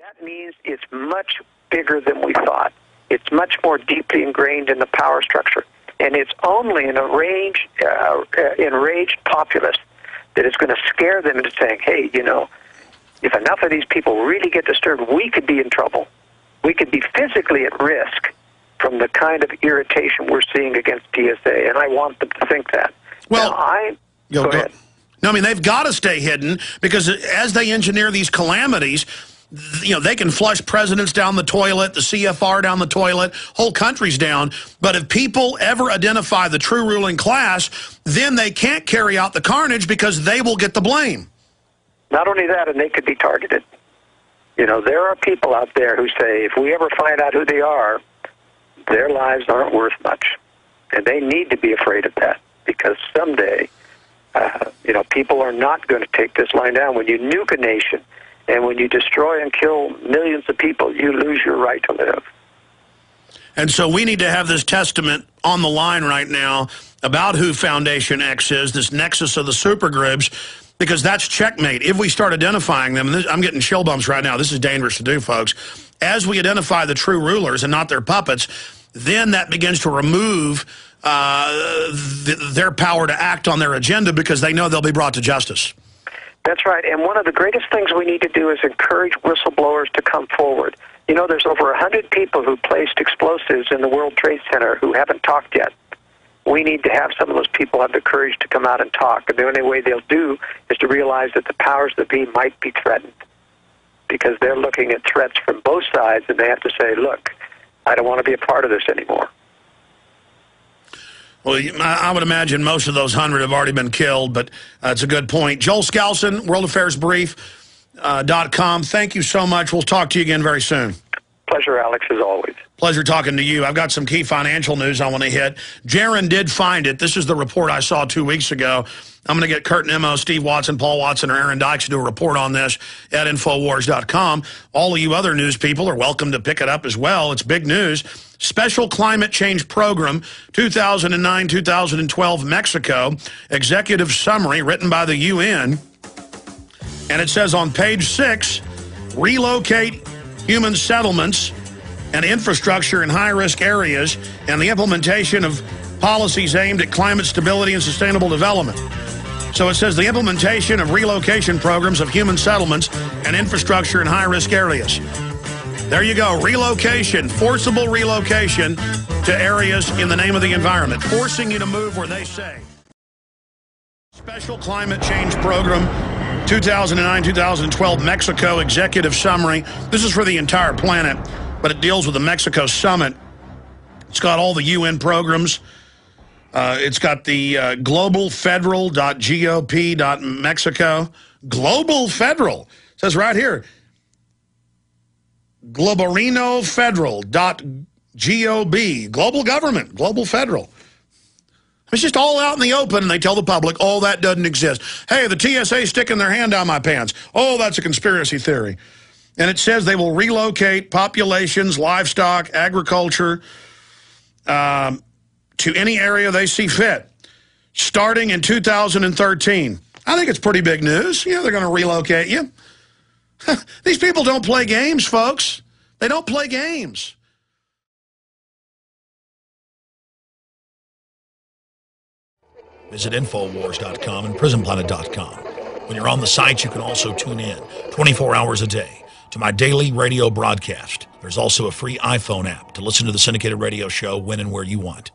That means it's much bigger than we thought. It's much more deeply ingrained in the power structure. And it's only an enraged populace that is going to scare them into saying, hey, you know, if enough of these people really get disturbed, we could be in trouble. We could be physically at risk from the kind of irritation we're seeing against TSA, and I want them to think that. Well, now, go ahead. No, I mean, they've got to stay hidden because as they engineer these calamities, you know, they can flush presidents down the toilet, the CFR down the toilet, whole countries down. But if people ever identify the true ruling class, then they can't carry out the carnage because they will get the blame. Not only that, and they could be targeted. You know, there are people out there who say, if we ever find out who they are, their lives aren't worth much. And they need to be afraid of that because someday, you know, people are not going to take this line down. When you nuke a nation and when you destroy and kill millions of people, you lose your right to live. And so we need to have this testament on the line right now about who Foundation X is, this nexus of the supergroups, because that's checkmate. If we start identifying them, and I'm getting chill bumps right now. This is dangerous to do, folks. As we identify the true rulers and not their puppets, then that begins to remove their power to act on their agenda because they know they'll be brought to justice. That's right. And one of the greatest things we need to do is encourage whistleblowers to come forward. You know, there's over 100 people who placed explosives in the World Trade Center who haven't talked yet. We need to have some of those people have the courage to come out and talk. And the only way they'll do is to realize that the powers that be might be threatened because they're looking at threats from both sides, and they have to say, look, I don't want to be a part of this anymore. Well, I would imagine most of those 100 have already been killed, but it's a good point. Joel-Skousen, worldaffairsbrief.com. Thank you so much. We'll talk to you again very soon. Pleasure, Alex, as always. Pleasure talking to you. I've got some key financial news I want to hit. Jaron did find it. This is the report I saw 2 weeks ago. I'm going to get Kurt Nemo, Steve Watson, Paul Watson, or Aaron Dykes to do a report on this at Infowars.com. All of you other news people are welcome to pick it up as well. It's big news. Special Climate Change Program, 2009-2012, Mexico. Executive summary written by the UN. And it says on page 6, relocate human settlements and infrastructure in high-risk areas and the implementation of policies aimed at climate stability and sustainable development. So it says the implementation of relocation programs of human settlements and infrastructure in high-risk areas. There you go, relocation, forcible relocation to areas in the name of the environment, forcing you to move where they say. Special Climate Change Program, 2009-2012, Mexico Executive Summary. This is for the entire planet, but it deals with the Mexico Summit. It's got all the UN programs. It's got the globalfederal.gop.mexico. Global Federal. It says right here, globarinofederal.gov. Global government, global federal. It's just all out in the open, and they tell the public, oh, that doesn't exist. Hey, the TSA sticking their hand down my pants. Oh, that's a conspiracy theory. And it says they will relocate populations, livestock, agriculture, to any area they see fit, starting in 2013. I think it's pretty big news. Yeah, they're going to relocate you. These people don't play games, folks. They don't play games. Visit Infowars.com and PrisonPlanet.com. When you're on the site, you can also tune in 24 hours a day to my daily radio broadcast. There's also a free iPhone app to listen to the syndicated radio show when and where you want.